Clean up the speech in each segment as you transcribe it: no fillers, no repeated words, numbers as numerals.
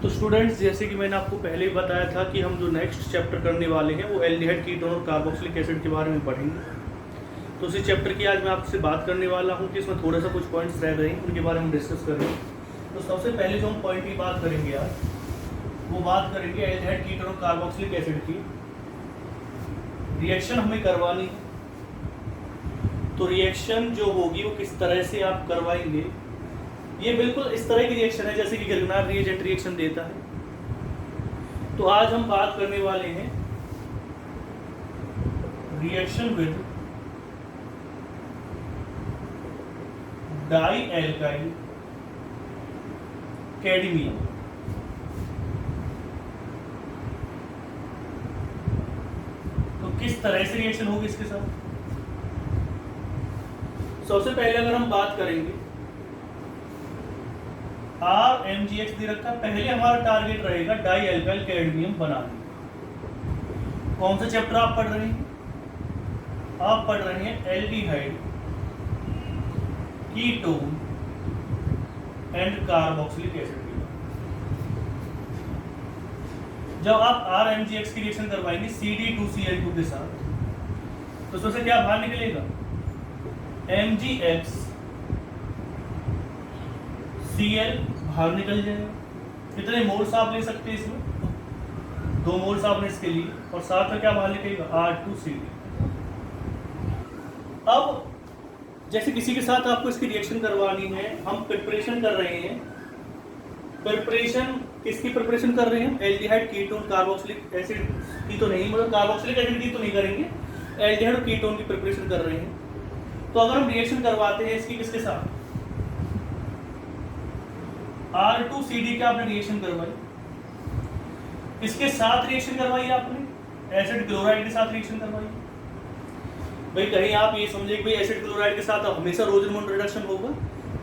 तो स्टूडेंट्स, जैसे कि मैंने आपको पहले ही बताया था कि हम जो नेक्स्ट चैप्टर करने वाले हैं वो एल्डिहाइड कीटोन और कार्बोक्सिलिक एसिड के बारे में पढ़ेंगे। तो उसी चैप्टर की आज मैं आपसे बात करने वाला हूं कि इसमें थोड़ा सा कुछ पॉइंट्स रह गए हैं, उनके बारे में डिस्कस करेंगे। तो सबसे पहले जो हम पॉइंट की बात करेंगे आज, वो बात करेंगे एल्डिहाइड कीटोन और कार्बोक्सिलिक एसिड की। रिएक्शन हमें करवानी है, तो रिएक्शन जो होगी वो किस तरह से आप करवाएंगे। ये बिल्कुल इस तरह की रिएक्शन है जैसे कि गिरगनार रिएजेंट रिएक्शन देता है। तो आज हम बात करने वाले हैं reaction with dialkyl cadmium. तो किस तरह से रिएक्शन होगी इसके साथ। सबसे पहले अगर हम बात करेंगे, RMgX दे रखा, पहले हमारा टारगेट रहेगा डाई एल्काइल कैडमियम बनाने। कौन सा चैप्टर आप पढ़ रहे हैं? आप पढ़ रहे हैं aldehyde ketone and carboxylic acid. जब आप RMgX की रिएक्शन करवाएंगे CD2Cl2 के साथ, तो उसमें से क्या बाहर निकलेगा? MgX Cl बाहर निकल जाएगा। कितने मोल्स आप ले सकते हैं इसमें? 2 मोल्स आपने इसके लिए, और साथ में क्या बाहर निकलेगा? R2CD। अब जैसे किसी के साथ आपको इसकी रिएक्शन करवानी है, हम प्रिपरेशन कर रहे हैं। प्रिपरेशन किसकी प्रिपरेशन कर रहे हैं? एल्डिहाइड कीटोन कार्बोक्सिलिक एसिड की तो नहीं, मतलब कार्बोक्सिलिक एसिड की तो नहीं करेंगे, एल्डिहाइड और कीटोन की प्रिपरेशन कर रहे हैं। तो अगर हम रिएक्शन करवाते हैं इसकी किसके साथ? R2CD के आपने रिएक्शन करवाई, किसके साथ रिएक्शन करवाई आपने? एसिड क्लोराइड के साथ रिएक्शन करवाई। भाई कहीं आप ये समझे कि भाई एसिड क्लोराइड के साथ हमेशा रोजनमोल रिडक्शन होगा,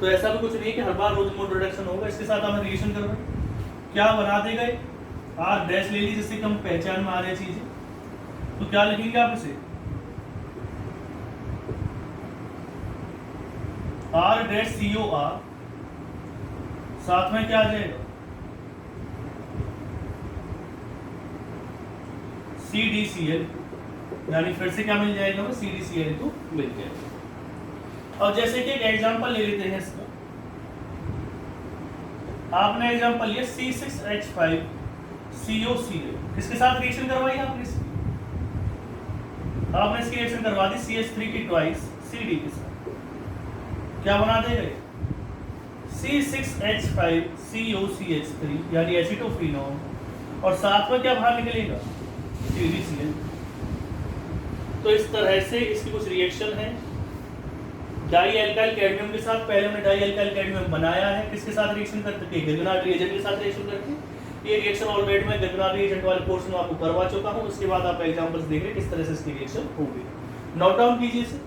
तो ऐसा भी कुछ नहीं है कि हर बार रोजनमोल रिडक्शन होगा। इसके साथ आपने रिएक्शन करवाई, क्या बना देगा? R डैश ले लीजिए जिससे कि हम पहचान में आ रही चीजें। तो क्या लिखेंगे आप इसे? R डैश COR, साथ में क्या आ जाएगा? CDCl, यानी फिर से क्या मिल जाएगा? CDCl2 मिल जाएगा। और जैसे कि एक एग्जांपल ले लेते हैं इसका। आपने एग्जांपल लिया C6H5COCl, किसके साथ रिएक्शन करवाई आपने इसकी? आपने इसकी रिएक्शन करवा दी CH3 की ट्वाइस CD के साथ, क्या बना देगा? C6H5COCH3 यानी एसिटोफिनोन, और साथ में क्या बाहर निकलेगा? CDCl। तो इस तरह से इसकी कुछ रिएक्शन है डाई एल्काइल कैडमियम के साथ। पहले हमने डाई एल्काइल कैडमियम बनाया है, किसके साथ रिएक्शन करके? गिरगनार रिएजेंट के साथ रिएक्शन करके। ये रिएक्शन ऑलरेडी मैं गिरगनार रिएजेंट वाले कोर्स में आपको करवा चुका हूं। उसके बाद आप एग्जांपल्स देख रहे हैं किस तरह से इसकी रिएक्शन होगी। नोट डाउन कीजिए इसे।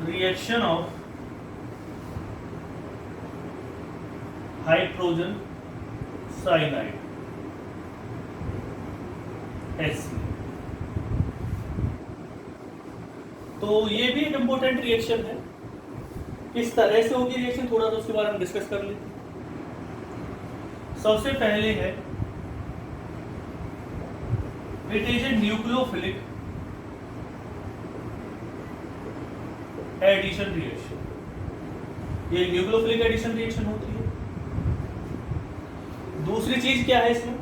Reaction of hydrogen cyanide HC। तो ये भी एक इंपॉर्टेंट रिएक्शन है। किस तरह से होगी रिएक्शन, थोड़ा सा उसके बारे में डिस्कस कर लेते हैं। सबसे पहले है it is a nucleophilic addition reaction. ये न्यूक्लियोफिलिक एडिशन रिएक्शन होती है। दूसरी चीज क्या है इसमें?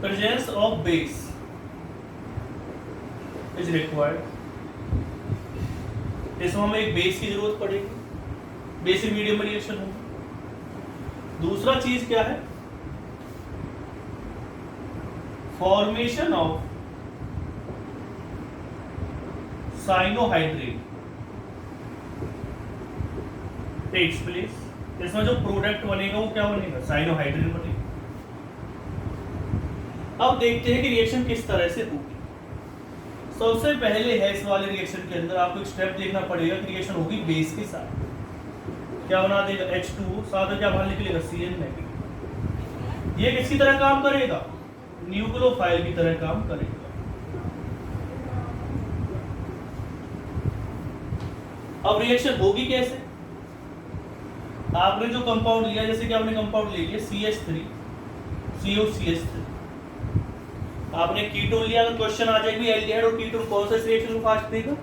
Presence of base is required. इसमें हमें एक बेस की जरूरत पड़ेगी, बेसिक मीडियम में रिएक्शन होगी। दूसरा चीज क्या है? Formation of cyanohydrin takes place. इसमें जो प्रोडक्ट बनेगा वो क्या बनेगा, साइनोहाइड्रेट बनेगा। अब देखते हैं कि रिएक्शन किस तरह से होगी। सबसे पहले है इस वाले रिएक्शन के अंदर आपको एक स्टेप देखना पड़ेगा कि रिएक्शन होगी बेस के साथ। क्या बना देगा, H2O, साथ में क्या बाहर निकलेगा, Cl नेगेटिव। ये किसकी तरह काम करेगा, न्यूक्लियोफाइल की तरह काम करेगा। अब रिएक्शन होगी कैसे, आपने जो कंपाउंड लिया, जैसे कि आपने कंपाउंड ले लिया CH3 COCH3, आपने कीटोन लिया। अगर क्वेश्चन आ जाएगी एल्डिहाइड और कीटोन कौन सा रिएक्शन को फास्ट देगा,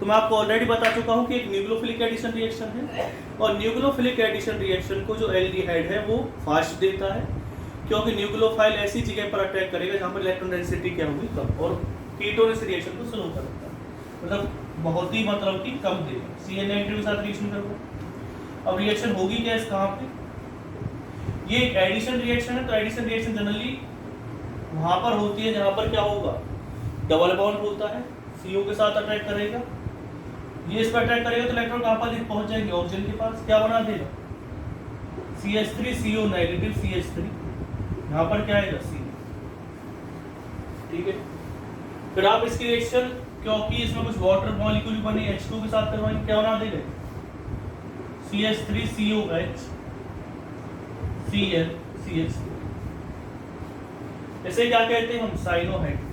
तो मैं आपको ऑलरेडी बता चुका हूं कि एक न्यूक्लियोफिलिक एडिशन रिएक्शन है, और न्यूक्लियोफिलिक एडिशन रिएक्शन को जो एल्डिहाइड है वो फास्ट देता है, क्योंकि न्यूक्लियोफाइल ऐसी जगह पर अटैक करेगा जहां पर इलेक्ट्रॉन डेंसिटी क्या होगी, कम, और कीटोन इस रिएक्शन को स्लो करता है, मतलब बहुत ही मतलब कि कम देगा। Cl नेगेटिव के साथ रिएक्शन करोगे। अब रिएक्शन होगी गैस कहाँ पे, ये एक एडिशन रिएक्शन है, तो एडिशन रिएक्शन जनरली वहां पर होती है जहां पर क्या होगा, डबल बॉन्ड होता है, CO के साथ अटैक करेगा, ये इस पर अटैक करेगा तो इलेक्ट्रॉन कहां पर पहुंच जाएंगे, ऑक्सीजन के पास। क्या बना देगा, CH3 CO नेगेटिव CH3, यहां पर क्या आएगा, C। ठीक है, फिर आप इसकी रिएक्शन, क्योंकि इसमें कुछ वाटर मॉलिक्यूल बने H2 के साथ करवाएंगे, क्या बना देगा, CH3 COH Cl CH3। इसे क्या कहते हैं हम, साइनोहाइड्रेट।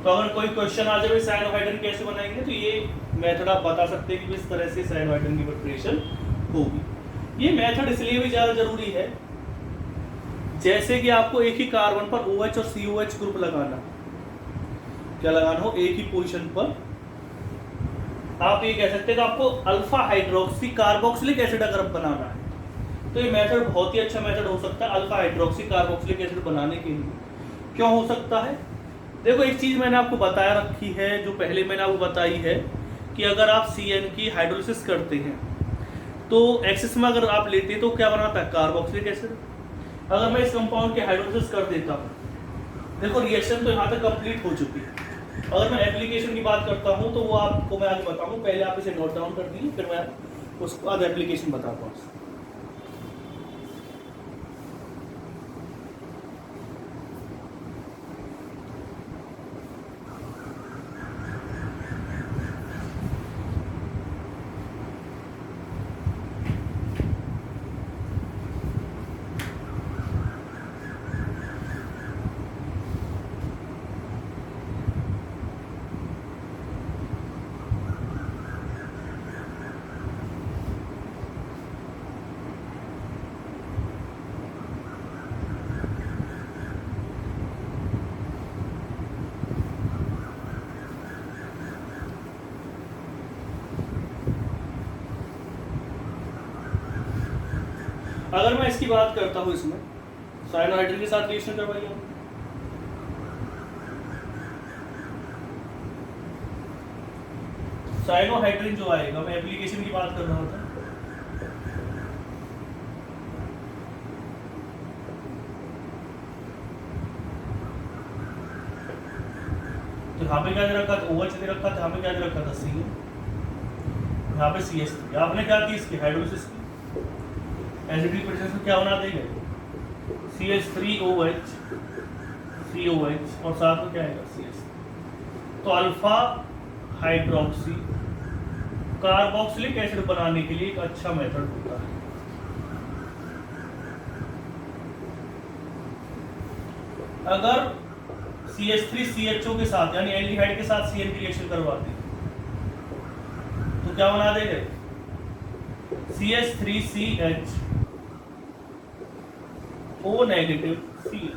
तो अगर कोई क्वेश्चन आ जाए साइनोहाइड्रेट कैसे बनाएंगे, तो ये मेथड आप बता सकते हैं कि किस तरह से साइनोहाइड्रेट की प्रिपरेशन होगी। ये मेथड इसलिए भी ज्यादा जरूरी है, जैसे कि आपको एक ही कार्बन पर OH और COH ग्रुप लगाना, क्या लगाना हो, एक ही पोजीशन पर। आप ये कह सकते हैं कि आपको अल्फा हाइड्रोक्सी कार्बोक्सिलिक एसिड अगर बनाना है, तो ये मेथड बहुत ही अच्छा मेथड हो सकता है अल्फा हाइड्रोक्सी कार्बोक्सिलिक एसिड बनाने के लिए। क्यों हो सकता है, देखो एक चीज मैंने आपको बताया रखी है, जो पहले मैंने आपको बताई है कि अगर आप CN की हाइड्रोलिसिस करते हैं तो एक्सेस में अगर आप लेते हैं तो क्या बनाता है, कार्बोक्सिलिक एसिड। अगर मैं इस कंपाउंड की हाइड्रोलिसिस कर देता हूँ, देखो रिएक्शन तो यहाँ तक कंप्लीट हो चुकी है। अगर मैं एप्लीकेशन की बात करता हूँ तो वो आपको मैं आगे बताऊँ, पहले आप इसे नोट डाउन कर दीजिए, फिर मैं उसको बाद एप्लीकेशन बताता हूँ। अगर मैं इसकी बात करता हूँ, इसमें साइनोहाइड्रेट के साथ रिएक्शन करवाइए, साइनोहाइड्रेट जो आएगा, मैं एप्लीकेशन की बात कर रहा था, तो यहाँ पे क्या दे रखा था, OH दे रखा था, यहाँ पे क्या दे रखा था, Cl, यहाँ पे CH3। आपने क्या की इसकी हाइड्रोलिसिस की, एसिडिक प्रोसेस में क्या बना देंगे, CH3OH COH और साथ में क्या आएगा, CH। तो अल्फा हाइड्रोक्सी कार्बोक्सिलिक एसिड बनाने के लिए एक अच्छा मेथड होता है। अगर CH3CHO के साथ यानी एल्डिहाइड के साथ CN की रिएक्शन करवाते हैं तो क्या बना देंगे, CH3CH O नेगेटिव Cl।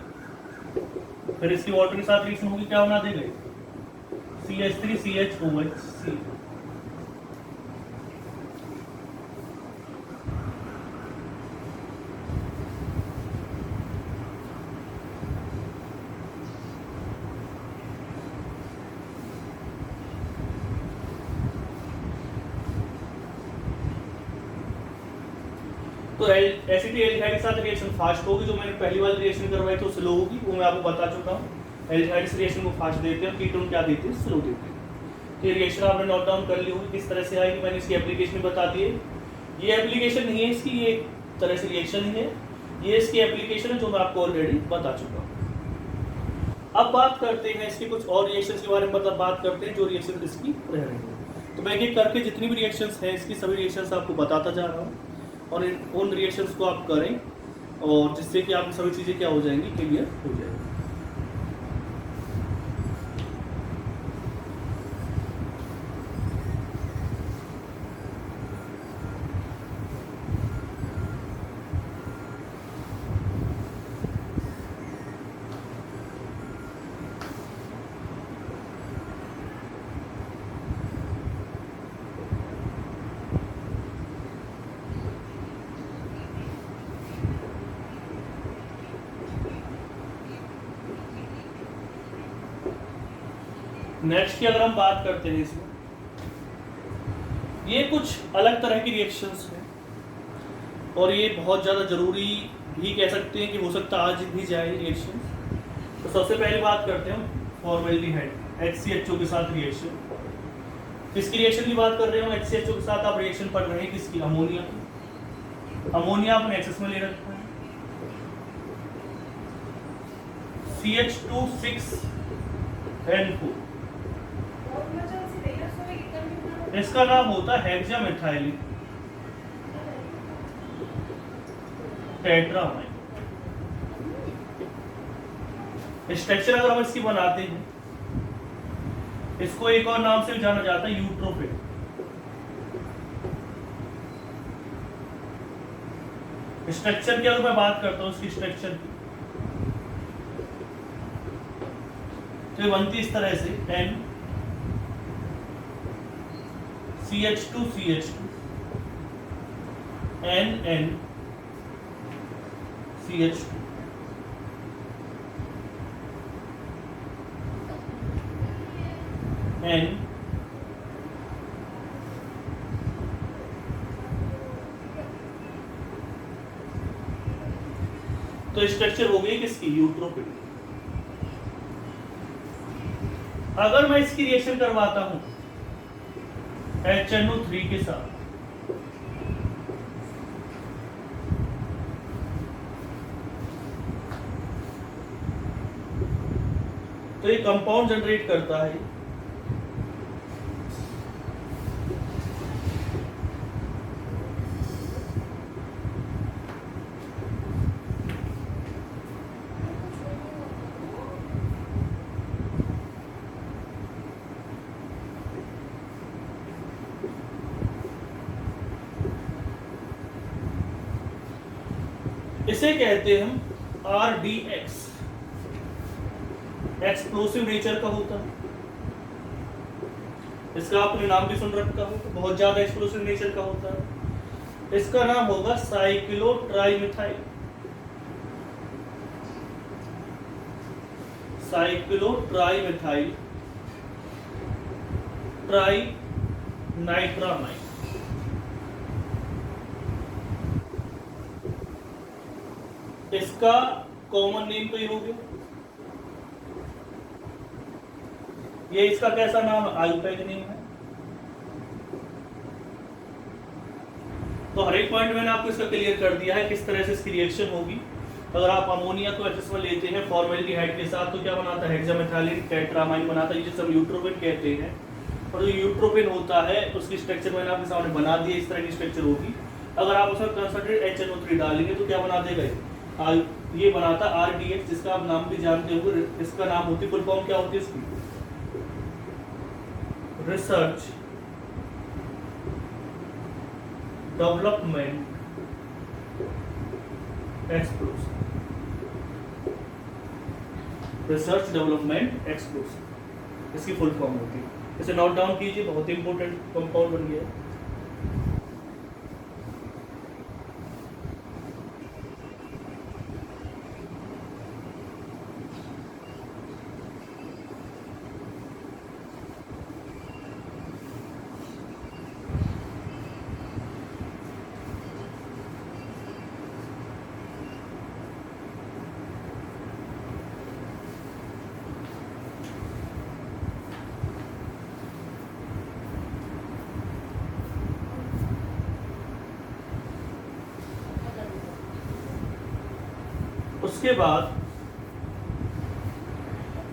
फिर इसकी वाटर के साथ रिएक्शन होगी, क्या बना देंगे, CH3CHOH Cl। तो एसिटिल्डिहाइड के साथ रिएक्शन फास्ट होगी, जो मैंने पहली वाली रिएक्शन करवाई तो स्लो होगी, वो मैं आपको बता चुका हूँ। एल्डिहाइड से रिएक्शन को फास्ट देते हैं, कीटोन क्या देते हैं, स्लो देते हैं। तो ये रिएक्शन आपने नोट डाउन कर ली होगी किस तरह से आएगी, मैंने इसकी एप्लीकेशन बता दी है। ये एप्लीकेशन नहीं है इसकी, ये एक तरह से रिएक्शन ही है, ये इसकी एप्लीकेशन है जो मैं आपको ऑलरेडी बता चुका हूँ। अब बात करते हैं इसके कुछ और रिएक्शंस के बारे में, मतलब बात करते हैं जो रिएक्शन इसकी रह रही है। तो मैं एक एक करके जितनी भी रिएक्शंस हैं इसकी सभी रिएक्शंस आपको बताता जा रहा हूँ, और उन रिएक्शंस को आप करें, और जिससे कि आपकी सभी चीज़ें क्या हो जाएंगी, क्लियर हो जाएंगी। नेक्स्ट की अगर हम बात करते हैं इसमें, ये कुछ अलग तरह की रिएक्शंस हैं, और ये बहुत ज़्यादा ज़रूरी भी कह सकते हैं कि हो सकता आज भी जाए रिएक्शन। तो सबसे पहले बात करते हैं फॉर्मेल्डिहाइड HCHO के साथ रिएक्शन। किसकी रिएक्शन की बात कर रहे हो, HCHO के साथ आप रिएक्शन पढ़ रहे हैं किसकी, अमोनिया की। अमोनिया आपने एक्सेस में ले रखा है, CH2 6N4, इसका नाम होता है हेक्सामेथाइल टेट्रामाइन। स्ट्रक्चर अगर हम इसकी बनाते हैं, इसको एक और नाम से जाना जाता है यूट्रोफिल। स्ट्रक्चर की अगर मैं बात करता हूं इसकी स्ट्रक्चर की, तो ये बनती इस तरह से N CH2 CH2 N N CH2 N तो स्ट्रक्चर हो गई किसकी, यूट्रोफिल। अगर मैं इसकी रिएक्शन करवाता हूं HNO3 के साथ, तो ये कंपाउंड जनरेट करता है इसे कहते हैं हम RDX, एक्सप्लोसिव नेचर का होता है। इसका आपने नाम भी सुन रखा हो, बहुत ज्यादा एक्सप्लोसिव नेचर का होता है। इसका नाम होगा साइक्लोट्राइमिथाइल, साइक्लोट्राइमिथाइल ट्राइनाइट्रामाइन। इसका कॉमन नेम तो ये हो गया, ये इसका कैसा नाम है, आल्काइल नेम है। तो हर एक पॉइंट मैंने आपको इसका क्लियर कर दिया है किस तरह से इसकी रिएक्शन होगी। अगर आप अमोनिया को एक्सेस में लेते हैं फॉर्मेल्डिहाइड के साथ, तो क्या बनाता है, हेक्सामेथाइल टेट्रामाइन बनाता है, जिसे हम यूट्रोपिन कहते हैं। और जो यूट्रोपिन होता है उसकी स्ट्रक्चर मैंने आपके सामने बना दी, इस तरह की स्ट्रक्चर होगी। अगर आप उसमें कंसंट्रेट HNO3 डालेंगे तो क्या बना देगा, ये बनाता RDX, जिसका आप नाम भी जानते होंगे। इसका नाम होती, फुल फॉर्म क्या होती है इसकी, research development explosive, research development explosive इसकी फुल फॉर्म होती है। इसे नोट डाउन कीजिए, बहुत ही इंपॉर्टेंट कंपाउंड बन गया है। उसके बाद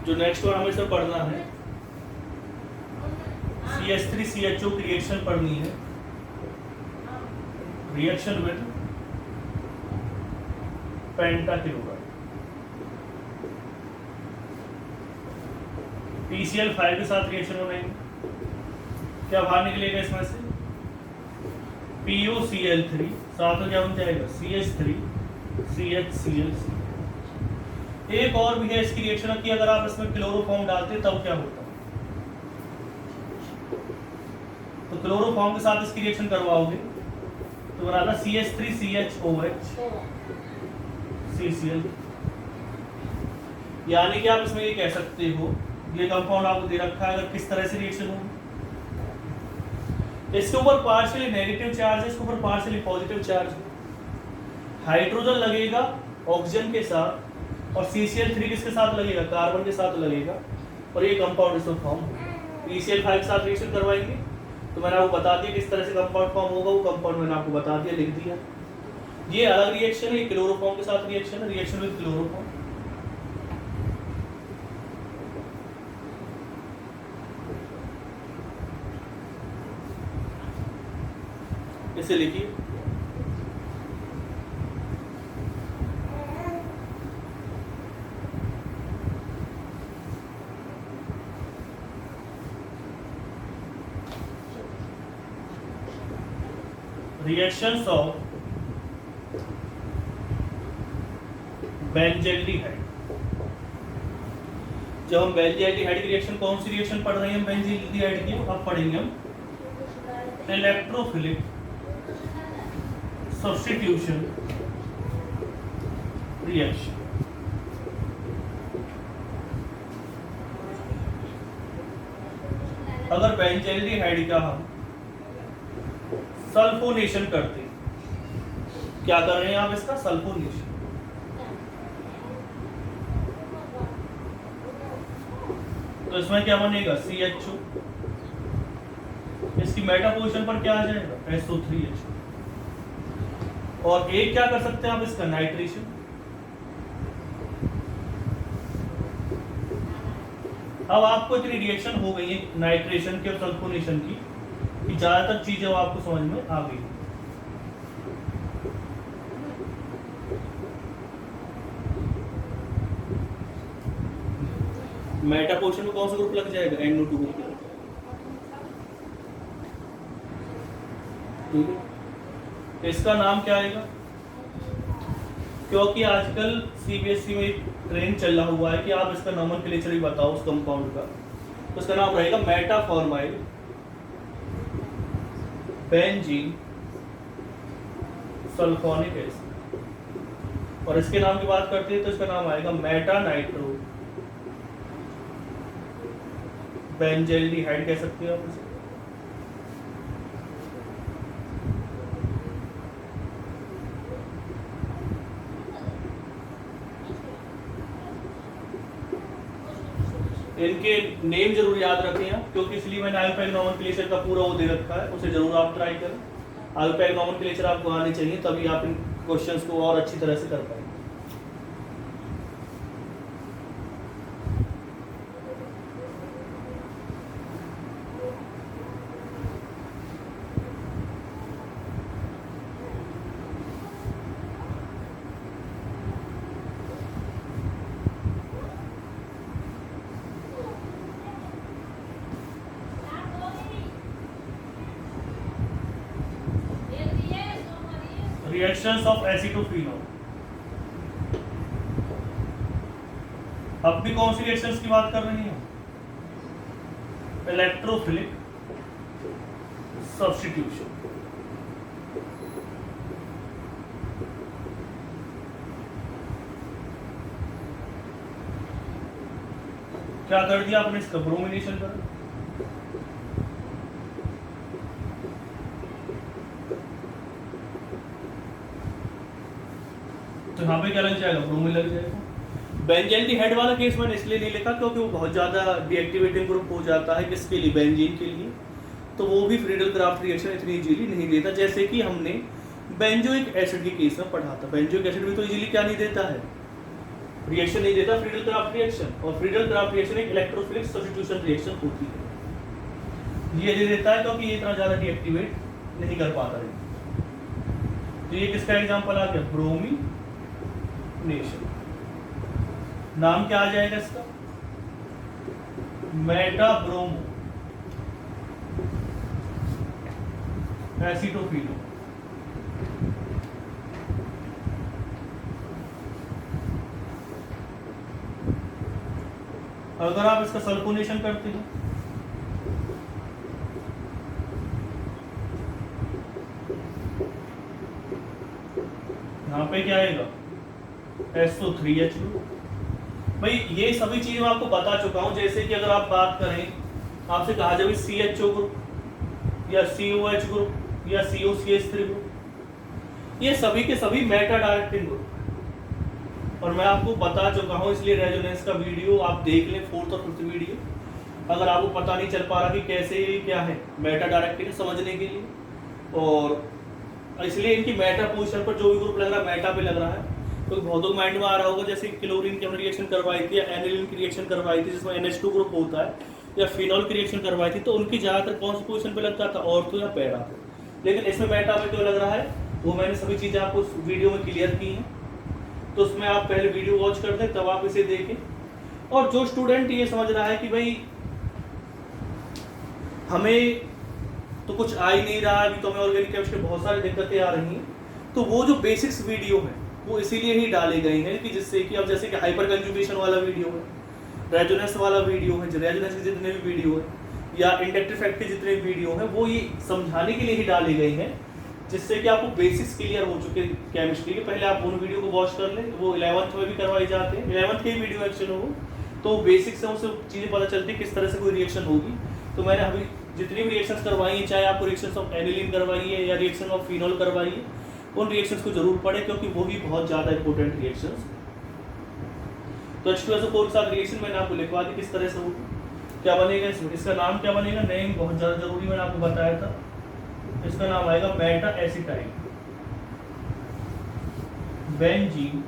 जो नेक्स्ट वन हमें इसमें पढ़ना है, CH3CHO की रिएक्शन पढ़नी है, रिएक्शन विद पेंटाक्लोराइड। PCl5 के साथ रिएक्शन बनाएंगे, क्या बाहर निकलेगा इसमें से PuCl3, साथ में क्या बन जाएगा CH3CHCl। एक और भी है इसकी रिएक्शन की, अगर आप इसमें क्लोरोफॉर्म डालते तब क्या होता, तो क्लोरोफॉर्म के साथ इसकी रिएक्शन करवाओगे तो बनाता CH3CHOH CCl। यानी कि आप इसमें ये कह सकते हो, ये कंपाउंड आपको दे रखा है, अगर किस तरह से रिएक्शन होगी, इसके ऊपर पार्शियली नेगेटिव चार्ज है, इसके ऊपर पार्शियली पॉजिटिव चार्ज है, हाइड्रोजन लगेगा ऑक्सीजन के साथ, और CCl3 किसके साथ लगेगा, कार्बन के साथ लगेगा, और ये कंपाउंड इसमें फॉर्म होगा। PCl5 के साथ रिएक्शन करवाएंगे तो मैंने आपको बता दिया किस तरह से कंपाउंड फॉर्म होगा, वो कंपाउंड मैंने आपको बता दिया, लिख दिया। ये अलग रिएक्शन है, ये क्लोरोफॉर्म के साथ रिएक्शन है, रिएक्शन विद क्लोरोफॉर्म। इसे लिखिए, reactions of बेंजल्डिहाइड। जब हम बेंजल्डिहाइड की रिएक्शन, कौन सी रिएक्शन पढ़ रहे हैं हम बेंजल्डिहाइड की, अब पढ़ेंगे हम इलेक्ट्रोफिलिक सब्स्टिट्यूशन रिएक्शन। अगर बेंजल्डिहाइड का हम सल्फोनेशन करते, क्या कर रहे हैं आप इसका सल्फोनेशन, तो इसमें क्या बनेगा CHO, इसकी मेटा पोजीशन पर क्या आ जाएगा SO3H, और एक क्या कर सकते हैं आप इसका नाइट्रेशन। अब आपको इतनी रिएक्शन हो गई है नाइट्रेशन की और सल्फोनेशन की कि ज्यादातर चीजें आपको समझ में आ गई। मेटा पोजीशन में कौन सा ग्रुप लग जाएगा, NO2 ग्रुप। ठीक है, इसका नाम क्या आएगा, क्योंकि आजकल CBSE में ट्रेंड चला हुआ है कि आप इसका नोमेनक्लेचर ही बताओ उस कंपाउंड का, तो इसका नाम रहेगा मेटाफॉर्माइल बेंजीन सल्फोनिक एसिड, और इसके नाम की बात करते हैं तो इसका नाम आएगा मेटा नाइट्रो बेंजल्डिहाइड कह सकते हो आप इसे। इनके नेम जरूर याद रखें आप, क्योंकि इसलिए मैंने आयोपैक नोमेनक्लेचर का पूरा वो दे रखा है, उसे जरूर आप ट्राई करें। आयोपैक नोमेनक्लेचर आपको आने चाहिए, तभी आप इन क्वेश्चंस को और अच्छी तरह से कर पाएंगे। Reactions of acetophenol. अब भी कौन सी रिएक्शंस की बात कर रहे हैं, इलेक्ट्रोफिलिक सब्स्टिट्यूशन। क्या कर दिया आपने इसका ब्रोमिनेशन कर, तो यहाँ पे क्या लग जाएगा, ब्रोमीन लग जाएगा। बेंजल्डिहाइड वाला केस मैंने इसलिए नहीं लिखा क्योंकि वो बहुत ज़्यादा डीएक्टिवेटिंग ग्रुप हो जाता है, किसके लिए, बेंजीन के लिए, तो वो भी फ्रीडल क्राफ्ट रिएक्शन इतनी इजीली नहीं देता, जैसे कि हमने बेंजोइक एसिड के केस में पढ़ा था। बेंजोइक एसिड भी तो इजीली क्या नहीं देता है, रिएक्शन नहीं देता फ्रीडल क्राफ्ट रिएक्शन, और फ्रीडल क्राफ्ट रिएक्शन एक इलेक्ट्रोफिलिक सब्स्टिट्यूशन रिएक्शन होती है। ये दे देता है क्योंकि ये इतना ज़्यादा डीएक्टिवेट नहीं कर पाता है। तो ये किसका एग्जांपल आ गया? ब्रोमीनेशन। नाम क्या आ जाएगा इसका? मेटाब्रोमो एसिटोफिनो। अगर आप इसका सल्फोनेशन करते हैं यहाँ पे क्या आएगा? SO3H2। भाई ये सभी चीजें मैं आपको बता चुका हूं। जैसे कि अगर आप बात करें, आपसे कहा जाए CHO ग्रुप या COH ग्रुप या COCH3 ग्रुप, ये सभी के सभी मेटा डायरेक्टिंग ग्रुप, और मैं आपको बता चुका हूं। इसलिए रेजोनेंस का वीडियो आप देख लें, 4th और 5th वीडियो, अगर आपको पता नहीं चल पा रहा कि कैसे ये क्या है मेटा डायरेक्टिंग समझने के लिए। और इसलिए इनकी मेटा पोजीशन पर जो भी ग्रुप लग रहा है मेटा पे लग रहा है। तो बहुत लोग माइंड में आ रहा होगा, जैसे क्लोरीन की हमने रिएक्शन करवाई थी या एनिलीन की रिएक्शन करवाई थी जिसमें NH2 ग्रुप होता है, या फिनॉल की रिएक्शन करवाई थी, तो उनकी ज़्यादातर कौन सी पोजीशन पे लगता था? ऑर्थो या पैरा पे। लेकिन इसमें मेटा पे क्यों लग रहा है, वो मैंने सभी चीज़ें आपको उस वीडियो में क्लियर की हैं। तो उसमें आप पहले वीडियो वॉच कर दें, तब आप इसे देखें। और जो स्टूडेंट ये समझ रहा है कि भाई हमें तो कुछ आ ही नहीं रहा है, अभी तो हमें ऑर्गेनिक केमिस्ट्री में बहुत सारी दिक्कतें आ रही हैं, तो वो जो बेसिक्स वीडियो है वो इसीलिए ही डाले गए हैं कि जिससे कि अब जैसे कि हाइपर कंजुगेशन वाला वीडियो है, रेजोनेंस वाला वीडियो है, रेजोनेंस के जितने भी वीडियो है, या इंडक्टिव इफेक्ट के जितने वीडियो हैं, वो ये समझाने के लिए ही डाले गए हैं जिससे कि आपको बेसिक्स क्लियर हो चुके केमिस्ट्री के। पहले आप उन वीडियो को वॉच कर लें, वो 11th में भी करवाई जाते हैं, 11th के ही वीडियो एक्शन हो, तो बेसिक्स से उनसे चीज़ें पता चलती है किस तरह से कोई रिएक्शन होगी। तो मैंने अभी जितनी भी रिएक्शंस करवाई हैं, चाहे आपको रिएक्शंस ऑफ एनिलीन करवाई है या रिएक्शन ऑफ फिनॉल करवाई है, उन रिएक्शंस को जरूर पढ़ें क्योंकि वो भी बहुत ज़्यादा इंपॉर्टेंट रिएक्शंस। तो H2SO4 के साथ रिएक्शन मैंने आपको लिखवा दी किस तरह से होगी, क्या बनेगा इसमें, इसका नाम क्या बनेगा, नेम बहुत ज़्यादा जरूरी मैंने आपको बताया था। इसका नाम आएगा Meta acetyl benzene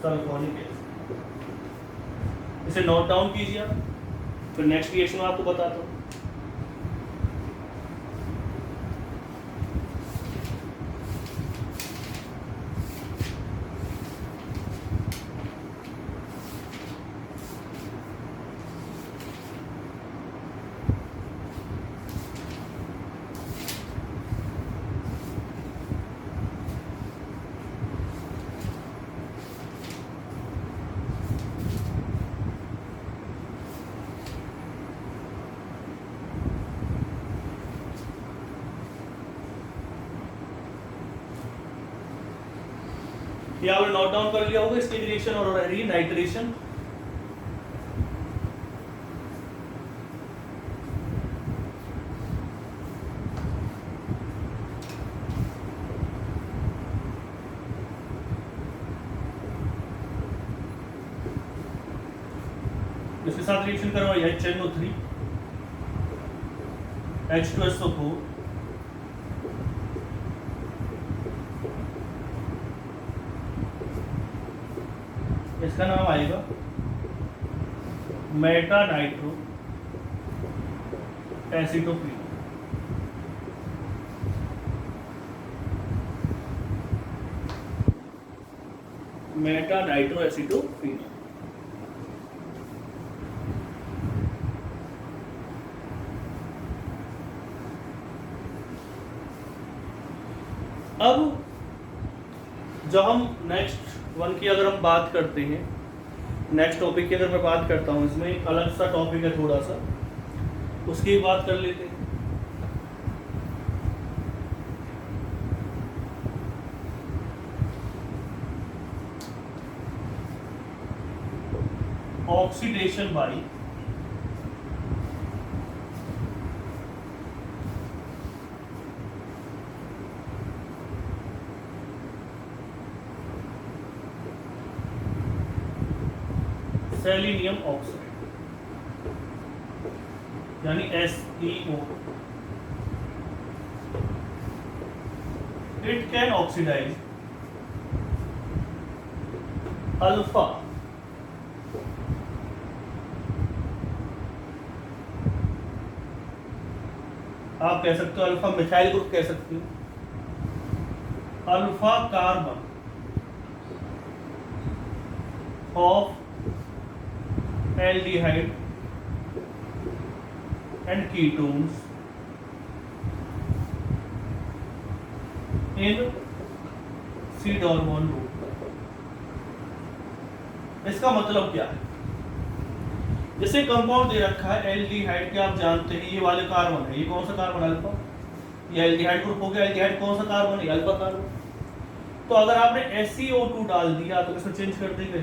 sulphonic acid. इसे नोट डाउन कीजिए आप, फिर नेक्स्ट रिएक्शन में आपको बताता हूँ। ये आपने नोट डाउन कर लिया होगा। इसकी रिएक्शन और रह रही है नाइट्रेशन। इसके साथ रिएक्शन करवाई HNO3 H2SO4 इसका नाम आएगा मेटा नाइट्रो एसिटोफिनो। Meta nitro एसिटोफिनो। अब जब हम नेक्स्ट वन की अगर हम बात करते हैं, नेक्स्ट टॉपिक की अगर मैं बात करता हूँ, इसमें एक अलग सा टॉपिक है थोड़ा सा, उसकी बात कर लेते हैं। ऑक्सीडेशन बाई सेलेनियम ऑक्साइड यानी SeO। It can oxidise alpha आप कह सकते हो अल्फा मिथाइल ग्रुप कह सकते हो, alpha carbon of aldehyde and ketones in C-डॉर्मोन ग्रुप। इसका मतलब क्या है? जैसे कंपाउंड दे रखा है एल्डिहाइड के, आप जानते हैं ये वाले कार्बन है, ये कौन सा कार्बन? अल्फा। ये एल्डिहाइड ग्रुप हो गया, एल्डिहाइड कौन सा कार्बन है? Alpha carbon. तो अगर आपने SeO2 डाल दिया तो इसमें चेंज कर देगा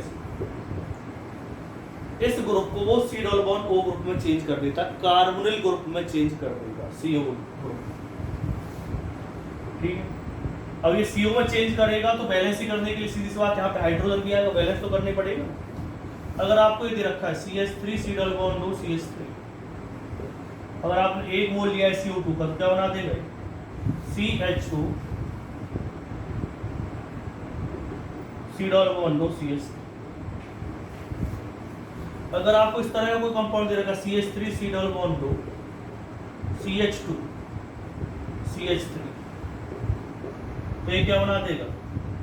इस ग्रुप को, वो C-डॉर्मोन O ग्रुप में चेंज कर देता, कार्बोनिल ग्रुप में चेंज कर देगा CO ग्रुप। ठीक है, अब ये CO में चेंज करेगा तो बैलेंस ही करने के लिए सीधी सी बात यहाँ पे हाइड्रोजन भी आएगा, बैलेंस तो करने पड़ेगा। अगर आपको ये दे रखा है CH3 C-डॉर्मोन 2 CH3, अगर आपने एक मोल लिया है CO2 का तो क्या बना देगा? CH2 C-डॉर्मोन 2 CH3। अगर आपको इस तरह का कोई कंपाउंड दे रखा है CH3 C-डॉर्मोन 2 CH2 CH3, तो ये क्या बना देगा?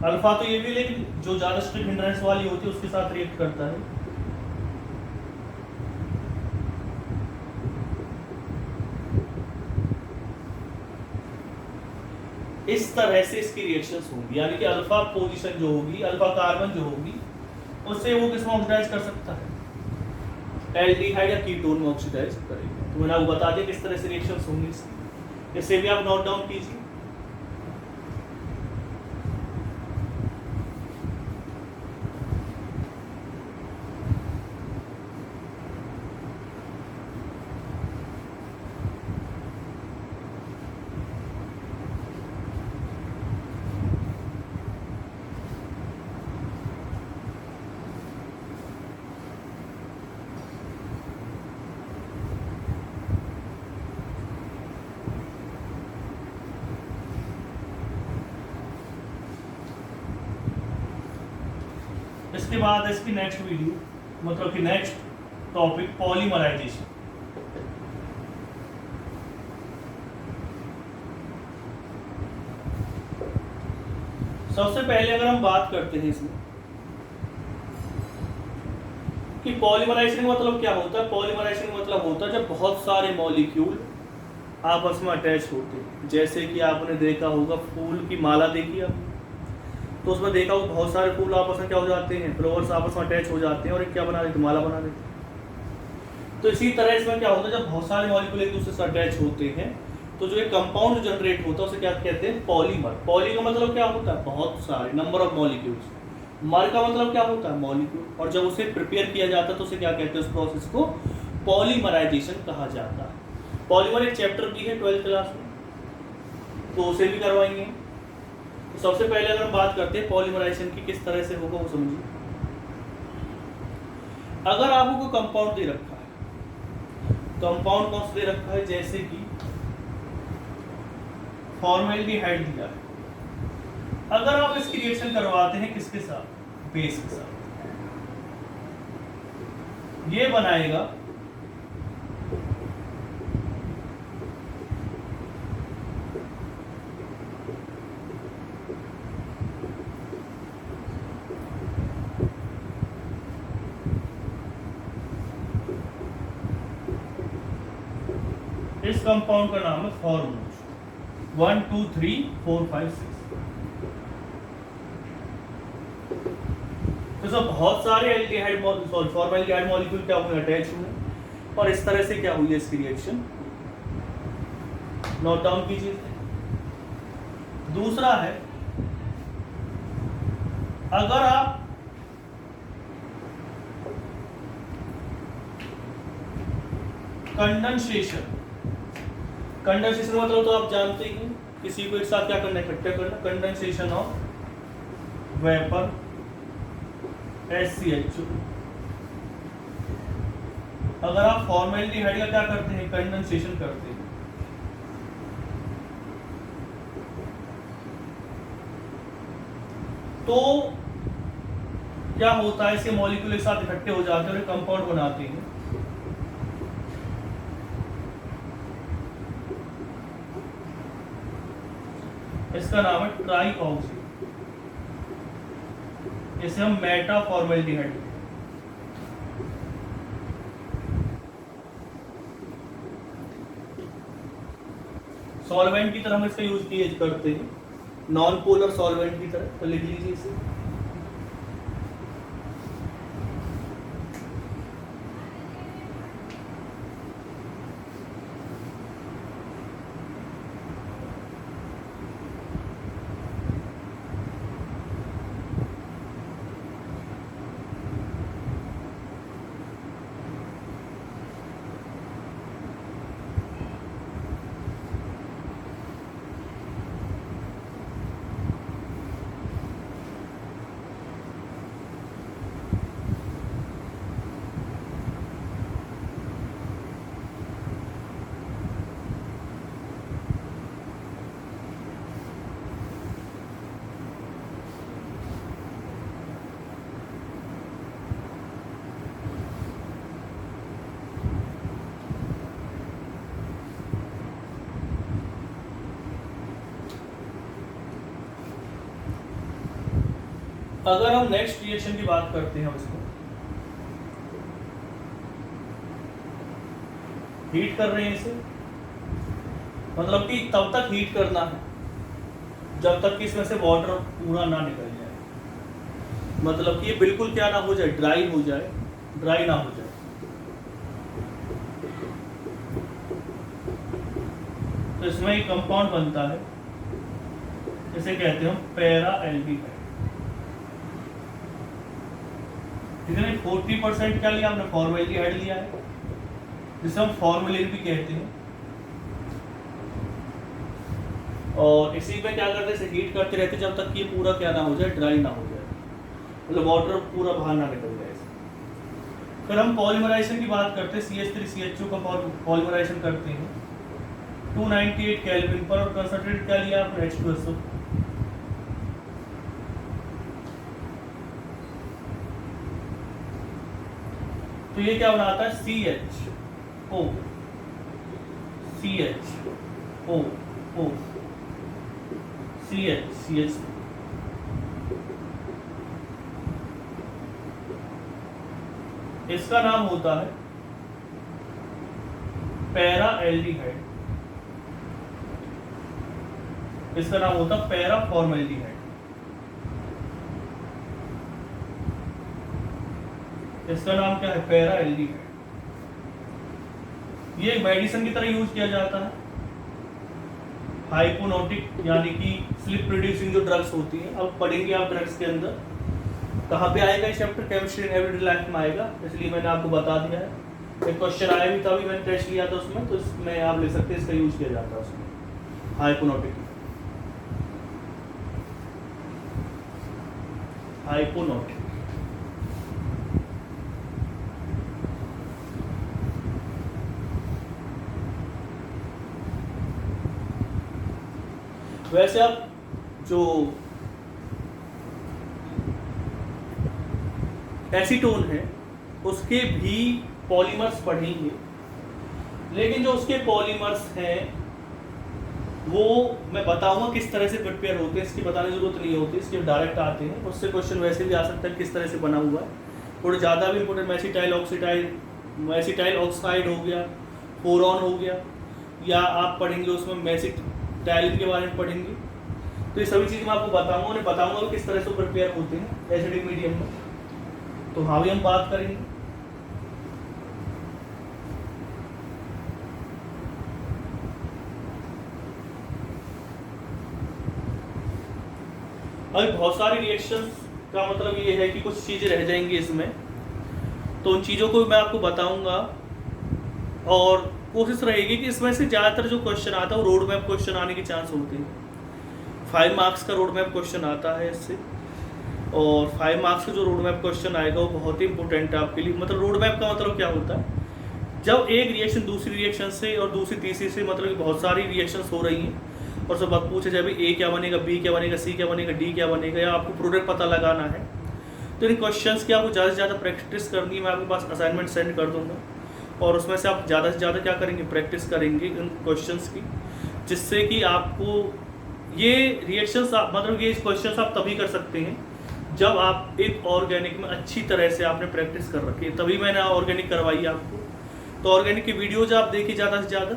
अल्फा तो ये भी, लेकिन जो ज्यादा स्ट्रिक्ट हिंड्रेंस वाली होती है उसके साथ रिएक्ट करता है। इस तरह से इसकी रिएक्शंस होंगी, यानी कि अल्फा पोजीशन जो होगी, अल्फा कार्बन जो होगी, उससे वो किसमें ऑक्सीडाइज कर सकता है? एल्डिहाइड या कीटोन में ऑक्सीडाइज करेगा। तो मैंने आपको बता दिया किस तरह से रिएक्शंस होंगी इसकी, इसे भी आप नोट डाउन कीजिए। इसके बाद इसकी नेक्स्ट वीडियो, मतलब कि नेक्स्ट टॉपिक पॉलीमराइजेशन। सबसे पहले अगर हम बात करते हैं इसमें कि पॉलीमराइजेशन का मतलब क्या होता है। पॉलीमराइजेशन का मतलब होता है जब बहुत सारे मॉलिक्यूल आपस में अटैच होते हैं। जैसे कि आपने देखा होगा फूल की माला देखी आपने, तो उसमें देखा होगा बहुत सारे फूल आपस में क्या हो जाते हैं, फ्लावर्स आपस में अटैच हो जाते हैं और एक क्या बना देते हैं, माला बना देते हैं। तो इसी तरह इसमें क्या होता है, जब बहुत सारे मॉलिक्यूल एक दूसरे से अटैच होते हैं तो जो एक कंपाउंड जनरेट होता है उसे क्या कहते हैं, पॉलीमर। पॉली का मतलब क्या होता है, बहुत सारे, नंबर ऑफ मॉलिक्यूल्स। मर का मतलब क्या होता है, मॉलिक्यूल। और जब उसे प्रिपेयर किया जाता है तो उसे क्या कहते हैं, उस प्रोसेस को पॉलीमराइजेशन कहा जाता है। पॉलीमर एक चैप्टर भी है 12th क्लास में, तो उसे भी करवाएंगे। तो सबसे पहले अगर हम बात करते हैं पॉलीमराइजेशन की किस तरह से होगा वो समझिए। अगर आपको कोई कंपाउंड दे रखा है, कंपाउंड कौन सा दे रखा है, जैसे कि फॉर्मेल्डिहाइड दिया है, अगर आप इसकी रिएक्शन करवाते हैं किसके साथ, बेस के साथ, ये बनाएगा इस कंपाउंड का नाम है फॉर्मोज 1 2 3 4 5 6। तो सब बहुत सारे एल्डिहाइड फॉर्मेल्डिहाइड मॉलिक्यूल क्या हुए, अटैच हुए, और इस तरह से क्या हुई है इसकी रिएक्शन, नोट डाउन कीजिए। दूसरा है, अगर आप कंडेंसेशन, कंडेंसेशन मतलब तो आप जानते ही, किसी को एक साथ क्या करना, इकट्ठा करना, कंडेंसेशन ऑफ वेपर SCHO। अगर आप फॉर्मेल्डिहाइड का क्या करते हैं, कंडेंसेशन करते हैं, तो क्या होता है, इसके मॉलिक्यूल एक साथ इकट्ठे हो जाते हैं और कंपाउंड बनाते हैं। इसका नाम है ट्राईऑक्सी, इसे हम मेटा फॉर्मेल्डिहाइड। सॉल्वेंट की तरह हम इसका यूज किए करते हैं, नॉन पोलर सॉल्वेंट की तरह, तो लिख लीजिए इसे। अगर हम नेक्स्ट रिएक्शन की बात करते हैं, हम इसको हीट कर रहे हैं इसे, मतलब कि तब तक हीट करना है जब तक कि इसमें से वाटर पूरा ना निकल जाए, मतलब कि ये बिल्कुल क्या ना हो जाए, ड्राई हो जाए, ड्राई ना हो जाए। तो इसमें एक कंपाउंड बनता है, इसे कहते हैं हम पैरा एल्डिहाइड। ठीक है, 40% क्या लिया हमने, फॉर्मेल्डिहाइड लिया है, जिसे हम फॉर्मेलिन भी कहते हैं। और इसी पे क्या करते हैं, इसे हीट करते रहते जब तक कि ये पूरा क्या ना हो जाए, ड्राई ना हो जाए, मतलब वाटर पूरा बाहर ना निकल जाए। फिर हम पॉलीमराइजेशन की बात करते हैं, CH3CH2 का पॉलीमराइजेशन करते हैं 298 केल्विन पर, और कंसंट्रेट क्या लिया आपने, H2SO। तो ये क्या बनाता है, CHO, CHO, O, CH। इसका नाम होता है पैरा एल्डिहाइड, इसका नाम होता है पैरा फॉर्मेल्डिहाइड। इसका नाम क्या है, पैरा एल्डिहाइड। ये मेडिसिन की तरह यूज किया जाता है, हाइपोनोटिक यानी कि स्लिप प्रोड्यूसिंग जो ड्रग्स होती हैं। अब पढ़ेंगे आप ड्रग्स के अंदर कहाँ पे आएगा, इस chapter chemistry in everyday life में आएगा, इसलिए मैंने आपको बता दिया है। एक क्वेश्चन आया भी था, अभी मैंने टेस्ट लिया था उसमें, तो इसमें आप लिख सकते हैं इसका यूज किया जाता है उसमें, हाइपोनोटिक। हाइपोनोटिक वैसे आप जो एसीटोन है उसके भी पॉलीमर्स पढ़ेंगे, लेकिन जो उसके पॉलीमर्स हैं वो मैं बताऊंगा किस तरह से प्रिपेयर होते हैं, इसकी बताने की जरूरत नहीं होती, इसके डायरेक्ट आते हैं। उससे क्वेश्चन वैसे भी आ सकता है किस तरह से बना हुआ है, थोड़ा ज़्यादा भी इंपोर्टेंट, मेसिटाइल ऑक्साइड हो गया, बोरॉन हो गया, या आप पढ़ेंगे उसमें मेसिटाइलिन के बारे में पढ़ेंगे। तो ये सभी चीज़ मैं आपको बताऊंगा, उन्हें बताऊंगा किस तरह से प्रिपेयर होते हैं एसिडिक मीडियम में। तो हाँ भी हम बात करेंगे। अभी बहुत सारे रिएक्शंस का मतलब ये है कि कुछ चीज़ें रह जाएंगी इसमें, तो उन चीज़ों को मैं आपको बताऊंगा, और कोशिश रहेगी कि इसमें से ज़्यादातर जो क्वेश्चन आता है वो रोड मैप क्वेश्चन आने के चांस होते हैं। 5 मार्क्स का रोड मैप क्वेश्चन आता है इससे, और 5 मार्क्स का जो रोड मैप क्वेश्चन आएगा वो बहुत ही इंपॉर्टेंट है आपके लिए। मतलब रोड मैप का मतलब क्या होता है, जब एक रिएक्शन दूसरी रिएक्शन से और दूसरी तीसरी से, मतलब कि बहुत सारी रिएक्शंस हो रही हैं, और सब बात पूछे जाए भाई A क्या बनेगा, B क्या बनेगा, C क्या बनेगा, D क्या बनेगा, या आपको प्रोडक्ट पता लगाना है, तो इन क्वेश्चंस की आपको ज़्यादा से ज़्यादा प्रैक्टिस करनी है। मैं आपके पास असाइनमेंट सेंड कर दूंगा और उसमें से आप ज़्यादा से ज़्यादा क्या करेंगे, प्रैक्टिस करेंगे इन क्वेश्चंस की, जिससे कि आपको ये रिएक्शंस मतलब ये क्वेश्चंस आप तभी कर सकते हैं जब आप एक ऑर्गेनिक में अच्छी तरह से आपने प्रैक्टिस कर रखी है। तभी मैंने ऑर्गेनिक करवाई आपको। तो ऑर्गेनिक की वीडियोज आप देखिए ज़्यादा से ज़्यादा,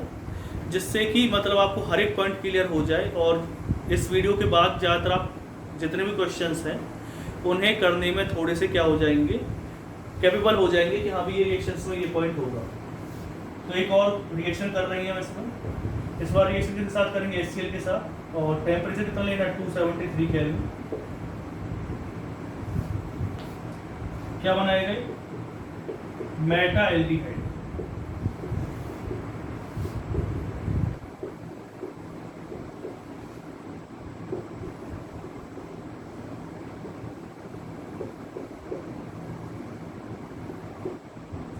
जिससे कि मतलब आपको हर एक पॉइंट क्लियर हो जाए। और इस वीडियो के बाद ज़्यादातर आप जितने भी क्वेश्चंस हैं उन्हें करने में थोड़े से क्या हो जाएंगे, कैपेबल हो जाएंगे कि हाँ भी ये रिएक्शंस में ये पॉइंट होगा। तो एक और रिएक्शन कर रही हैं इसमें, इस बार रिएक्शन के साथ करेंगे HCl के साथ। और टेम्परेचर कितना लेना है, 273 केल्विन। क्या बनाएगा, मेटा एल्डिहाइड।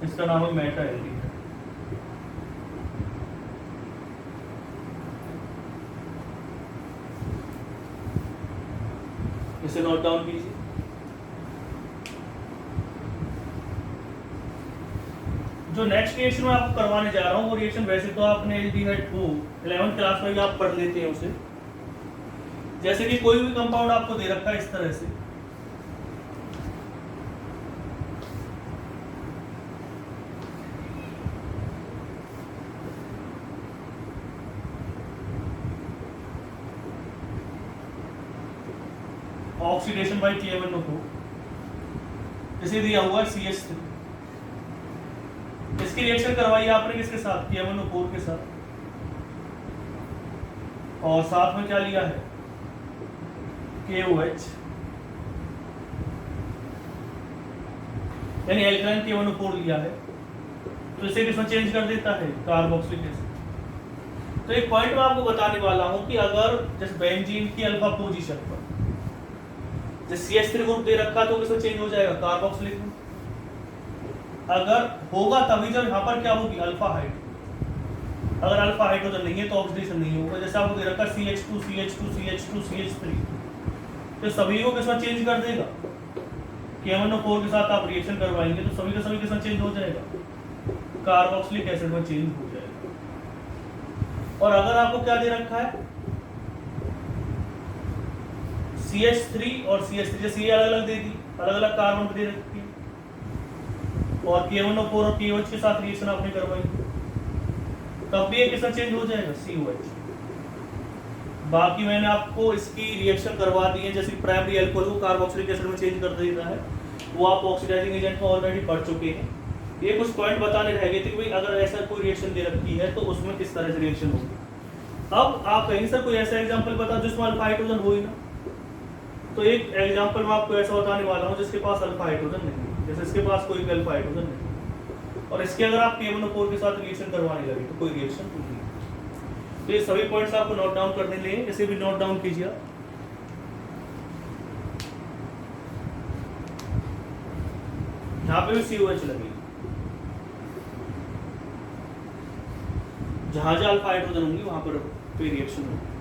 इसका नाम है मेटा एल्डिहाइड। इसे नोट डाउन कीजिए। जो नेक्स्ट रिएक्शन मैं आपको करवाने जा रहा हूँ वो रिएक्शन वैसे तो आपने एल्डिहाइड को 11th क्लास में भी आप पढ़ लेते हैं उसे। जैसे कि कोई भी कंपाउंड आपको दे रखा है इस तरह से, ऑक्सीडेशन बाय KMnO4, इसे दिया हुआ है CH3। इसकी रिएक्शन करवाई आपने किसके साथ, KMnO4 के साथ। और साथ में क्या लिया है, KOH, यानी एल्कालाइन KMnO4 लिया है। तो इसे किसमें चेंज कर देता है, कार्बोक्सिलिक एसिड। तो एक पॉइंट मैं आपको बताने वाला हूं कि अगर जैसे बेंजीन की अल्फा पोजीशन पर जैसे CH3 ग्रुप दे रखा तो किसमें चेंज हो जाएगा, कार्बोक्सिलिक में। अगर होगा तभी जब यहाँ पर क्या होगी, अल्फा हाइड्रोजन। अगर अल्फा हाइड्रोजन नहीं है तो ऑक्सीडेशन नहीं होगा। जैसे आपको दे रखा CH2 CH2 CH2 CH3, तो सभी को किसमें चेंज कर देगा, KMnO4 के साथ आप रिएक्शन करवाएंगे तो सभी का सभी किसमें चेंज हो जाएगा, कार्बोक्सिलिक एसिड में चेंज हो जाएगा। और अगर आपको क्या दे रखा है, CH3 और CH3, जैसे ये अलग अलग दे दी, अलग अलग कार्बन दे रखी है, और KMnO4 और KOH के साथ रिएक्शन आपने करवाई, तब भी ये किसमें चेंज हो जाएगा, COH। बाकी मैंने आपको इसकी रिएक्शन करवा दी है, जैसे प्राइमरी अल्कोहल को कार्बोक्सिलिक एसिड में चेंज कर देता है, वो आप ऑक्सीडाइजिंग एजेंट में ऑलरेडी पढ़ चुके हैं। ये कुछ पॉइंट बताने रह गए थे कि भाई अगर ऐसा कोई रिएक्शन दे रखी है तो उसमें किस तरह से रिएक्शन होगी। अब आप कहेंगे सर कोई ऐसा एग्जांपल बता जिसमें अल्फा हाइड्रोजन हो ही ना। तो एक एग्जांपल मैं आपको ऐसा बताने वाला हूँ जिसके पास अल्फा हाइड्रोजन नहीं है, जैसे इसके पास कोई भी अल्फा हाइड्रोजन नहीं, और इसके अगर आप KMnO4 के साथ रिएक्शन करवाने लगे तो कोई रिएक्शन नहीं। तो ये सभी पॉइंट्स आपको नोट डाउन करने लिए, इसे भी नोट डाउन कीजिए। यहाँ पे भी COH लगेगी, जहां जहां अल्फा हाइड्रोजन होंगी वहां पर रिएक्शन होगी।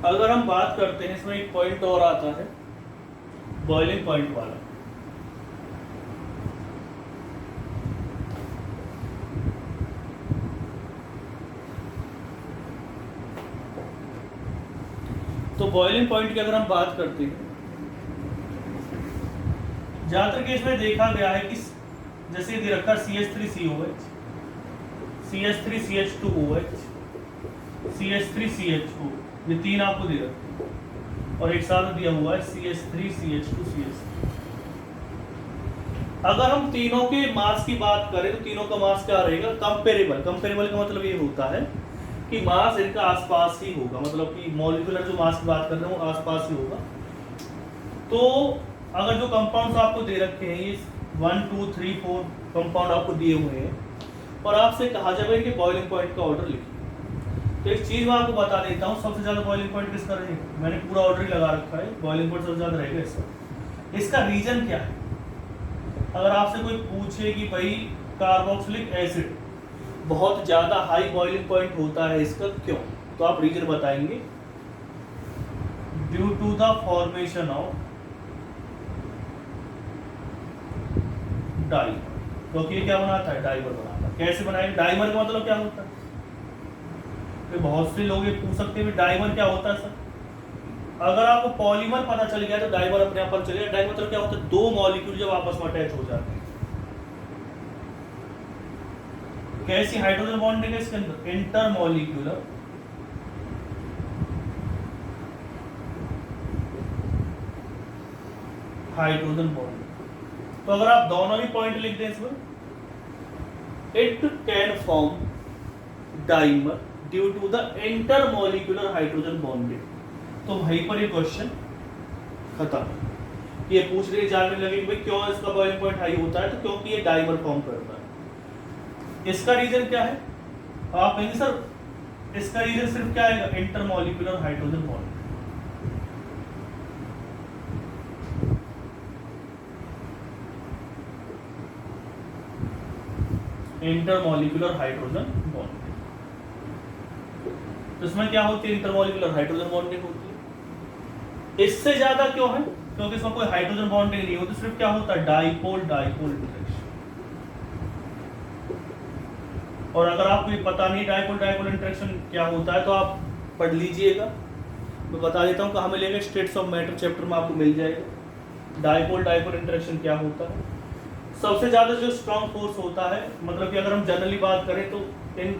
अगर हम बात करते हैं, इसमें एक पॉइंट और आता है बॉइलिंग पॉइंट वाला। तो बॉइलिंग पॉइंट की अगर हम बात करते हैं, ज्यादातर केस में देखा गया है कि जैसे दे रखा CH3COH, CH3CH2OH, CH3CHO, ये तीन आपको दे रखे हैं, और एक साथ दिया हुआ है CH3CH2CH3। अगर हम तीनों के मास की बात करें तो तीनों का मास क्या रहेगा, कंपेरेबल। कंपेरेबल का मतलब ये होता है कि मास इनका आसपास ही होगा, मतलब कि मॉलिक्यूलर जो मास की बात कर रहे हैं वो आसपास ही होगा। तो अगर जो कंपाउंड्स आपको दे रखे हैं, ये 1 2 3 4 कंपाउंड आपको दिए हुए हैं और आपसे कहा जाए कि बॉइलिंग पॉइंट का ऑर्डर लिखिए, तो एक चीज़ मैं आपको बता देता हूँ, सबसे ज़्यादा बॉइलिंग पॉइंट किसका रहेगा। मैंने पूरा ऑर्डर ही लगा रखा है, बॉइलिंग पॉइंट सबसे ज़्यादा रहेगा इसका। इसका रीज़न क्या है? अगर आपसे कोई पूछे कि भाई कार्बोक्सिलिक एसिड बहुत ज़्यादा हाई बॉइलिंग पॉइंट होता है इसका, क्यों? तो आप रीज़न बताएंगे, due to the formation of dimer, क्योंकि ये क्या बनाता है? डाइमर बनाता है। कैसे बनाएंगे? डाइमर का मतलब क्या होता है? तो बहुत से लोग ये पूछ सकते हैं डाइमर क्या होता है सर? अगर आपको पॉलीमर पता चल गया तो डाइमर अपने आप पता चलेगा। डाइमर मतलब क्या होता है? दो मॉलिक्यूल जब आपस में अटैच हो जाते हैं। कैसी हाइड्रोजन बॉन्डिंग है इसके अंदर? Intermolecular hydrogen bonding. तो अगर आप दोनों ही पॉइंट लिख दें इसमें, it can form dimer due to the intermolecular hydrogen bonding. तो वहीं पर ये क्वेश्चन खत्म। ये पूछ रही जानने लगे कि भाई क्यों इसका बॉइलिंग पॉइंट हाई होता है, तो क्योंकि ये डाइमर फॉर्म करता है। इसका रीजन क्या है? आप कहेंगे सर इसका रीजन सिर्फ क्या आएगा? Intermolecular hydrogen bond. Intermolecular hydrogen bond, तो इसमें क्या होती है? इंटरमॉलिक्यूलर हाइड्रोजन बॉन्डिंग होती है। इससे ज्यादा क्यों है? क्योंकि इसमें कोई हाइड्रोजन बॉन्डिंग नहीं होती, सिर्फ क्या होता है? Dipole dipole interaction. और अगर आपको ये पता नहीं डाइपोल डाइपोल इंटरेक्शन क्या होता है तो आप पढ़ लीजिएगा, मैं बता देता हूँ कहाँ मिलेगा। स्टेट्स ऑफ मैटर चैप्टर में आपको मिल जाएगा डाइपोल डाइपोल इंटरेक्शन क्या होता है। सबसे ज्यादा जो स्ट्रॉन्ग फोर्स होता है, मतलब कि अगर हम जनरली बात करें तो इन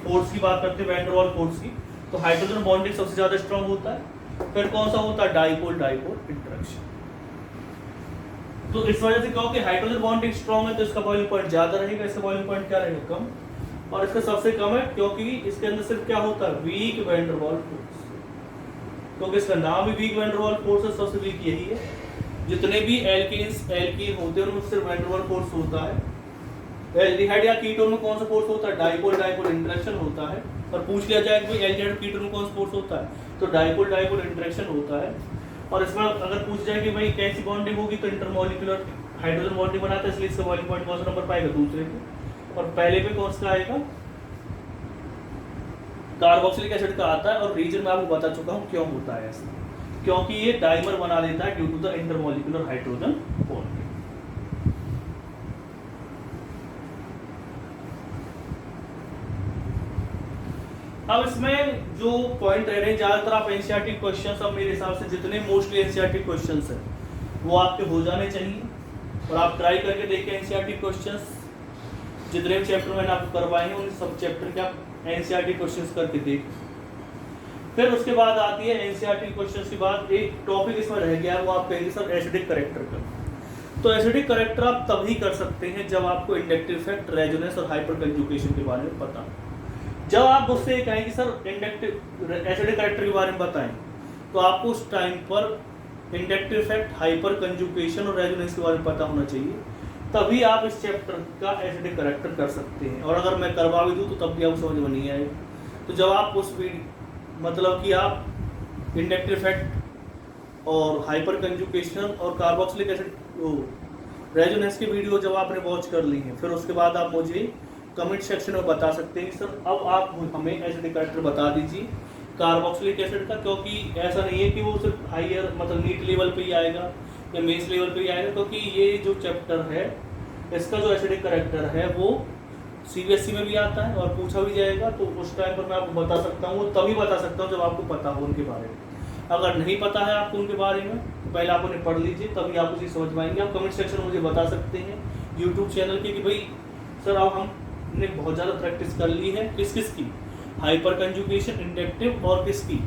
फोर्स की बात करते हैं, वैन डर वाल फोर्स की, तो हाइड्रोजन बॉन्डिंग सबसे ज्यादा स्ट्रॉन्ग होता है। फिर कौन सा होता है? Dipole dipole interaction. तो इस वजह से क्योंकि हाइड्रोजन बॉन्डिंग स्ट्रॉन्ग है तो इसका बॉइलिंग पॉइंट ज्यादा रहेगा, इसका बॉइलिंग पॉइंट क्या रहेगा? कम। और इसका सबसे कम है क्योंकि इसके अंदर सिर्फ क्या होता है? वीक वैन डर वाल फोर्स। क्योंकि इसका नाम भी वीक वैन डर वाल फोर्स है, सबसे वीक यही है। जितने भी एल्कीन होते हैं उनमें सिर्फ वैन डर वाल फोर्स होता है। एल्डिहाइड या कीटोन में कौन सा फोर्स होता है? डाइपोल डाइपोल इंटरेक्शन होता है। और पूछ लिया जाए कि एल्डिहाइड और कीटोन में कौन सा फोर्स होता है, तो डाइपोल डाइपोल इंटरेक्शन होता है। और इसमें अगर पूछ जाए कि भाई कैसी बॉन्डिंग होगी, तो इंटरमॉलिक्यूलर हाइड्रोजन बॉन्डिंग बनाता है, इसलिए इसका बॉइलिंग पॉइंट कौन सा नंबर पाएगा? दूसरे पे। और पहले पे कौन सा आएगा? कार्बोक्सिलिक एसिड का आता है। और रीजन मैं आपको बता चुका हूँ क्यों होता है ऐसा, क्योंकि ये डाइमर बना देता है due to the intermolecular hydrogen bonding. अब इसमें जो पॉइंट रह रहे हैं, ज्यादातर आप एनसीईआरटी क्वेश्चंस, अब मेरे हिसाब से जितने मोस्टली एनसीईआरटी क्वेश्चंस हैं वो आपके हो जाने चाहिए। और आप ट्राई करके देखिए एनसीईआरटी क्वेश्चंस, जितने भी चैप्टर मैंने आपको करवाए हैं उन सब चैप्टर के आप एनसीईआरटी क्वेश्चंस करके देख। फिर उसके बाद आती है एनसीईआरटी क्वेश्चंस के बाद एक टॉपिक इसमें रह गया, वो आप कहेंगे सर एसिडिक करेक्टर का। तो एसिडिक करेक्टर आप तभी कर सकते हैं जब आपको इंडक्टिव इफेक्ट, रेजोनेंस और हाइपर कंजुगेशन के बारे में पता हो। जब आप मुझसे कहेंगे सर इंडक्टिव एसिडिक करेक्टर के बारे में बताएं, तो आपको उस टाइम पर इंडक्टिव इफेक्ट, हाइपर कंजुगेशन और रेजोनेंस के बारे में पता होना चाहिए, तभी आप इस चैप्टर का एसिडिक करेक्टर कर सकते हैं। और अगर मैं करवा भी दूँ तो तब भी आपको समझ में नहीं आएगा। तो जब आप उस मतलब कि आप इंडक्टिव इफेक्ट और हाइपर कंजुगेशन और कार्बोक्सिलिक एसिड रेजोनेंस की वीडियो जब आपने वॉच कर ली है, फिर उसके बाद आप मुझे कमेंट सेक्शन में बता सकते हैं कि सर अब आप हमें एसिडिक करेक्टर बता दीजिए कार्बोक्सिलिक एसिड का। क्योंकि ऐसा नहीं है कि वो सिर्फ हायर मतलब नीट लेवल पे ही आएगा या मेंस लेवल पे ही आएगा, क्योंकि ये जो चैप्टर है इसका जो एसिडिक करेक्टर है वो सीबीएसई में भी आता है और पूछा भी जाएगा। तो उस टाइम पर मैं आपको बता सकता हूँ, वो तभी बता सकता हूँ जब आपको पता हो उनके बारे में। अगर नहीं पता है आपको उनके बारे में तो पहले आप उन्हें पढ़ लीजिए, तभी आप उसे समझ पाएंगे। आप कमेंट सेक्शन में मुझे बता सकते हैं यूट्यूब चैनल के कि भाई सर अब हमने बहुत ज़्यादा प्रैक्टिस कर ली है, किस किस की, हाइपर कंजुगेशन, इंडक्टिव और किसकी,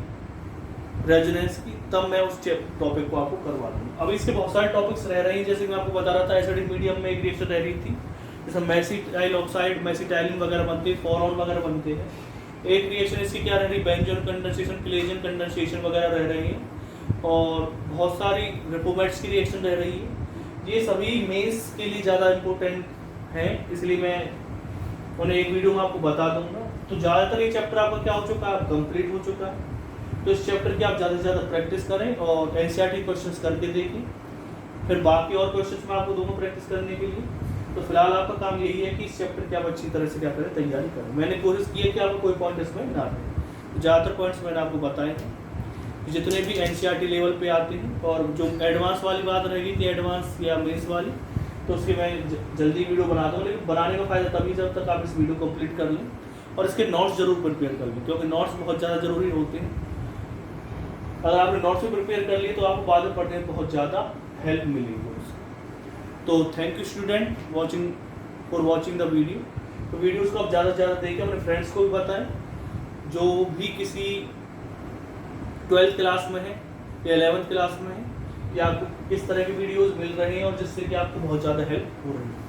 रेजोनेंस की, तब मैं उस टॉपिक को आपको करवा दूँ। अभी इसके बहुत सारे टॉपिक्स रह रहे हैं, जैसे मैं आपको बता रहा था एसिडिक मीडियम में एक रिएक्शन रह रही थी, जैसे मेसिटाइल ऑक्साइड, मेसिटाइलिन वगैरह बनते हैं, फॉरऑन वगैरह बनते हैं। एक रिएक्शन इसकी क्या रह रही, बेंजोन कंडेंसेशन, क्लेजन कंडेंसेशन वगैरह रह रही है, और बहुत सारी रेपोमेट्स की रिएक्शन रह रही है। ये सभी मेंस के लिए ज़्यादा इम्पोर्टेंट हैं, इसलिए मैं उन्हें एक वीडियो में आपको बता दूंगा। तो ज़्यादातर ये चैप्टर आपका क्या हो चुका है, कंप्लीट हो चुका है। तो इस चैप्टर की आप ज़्यादा से ज़्यादा प्रैक्टिस करें और एनसीईआरटी क्वेश्चंस करके देखें, फिर बाकी और क्वेश्चंस में आपको दोनों प्रैक्टिस करने के लिए। तो फिलहाल आपका काम यही है कि इस चैप्टर की आप अच्छी तरह से क्या करें, तैयारी करें। मैंने कोशिश की है कि आपको कोई पॉइंट इसमें ना रहे, ज़्यादातर पॉइंट्स मैंने आपको बताए हैं जितने भी एनसीईआरटी लेवल पे आते हैं। और जो एडवांस वाली बात रहेगी कि एडवांस या मेंस वाली, तो उसकी मैं जल्दी वीडियो बना दूँगा, लेकिन बनाने का फ़ायदा तभी जब तक आप इस वीडियो कंप्लीट कर लें और इसके नोट्स जरूर प्रिपेयर कर लें, क्योंकि नोट्स बहुत ज़्यादा ज़रूरी होते हैं। अगर आपने नोट्स भी प्रिपेयर कर लिए तो आपको बाद में पढ़ने में बहुत ज़्यादा हेल्प मिलेगी उससे। तो thank you student for watching the video. तो वीडियोज़ को आप ज़्यादा से ज़्यादा देखें, अपने फ्रेंड्स को भी बताएं जो भी किसी 12th क्लास में है या 11th क्लास में है, कि आपको किस तरह की वीडियोज़ मिल रही हैं और जिससे कि आपको बहुत ज़्यादा हेल्प हो रही है।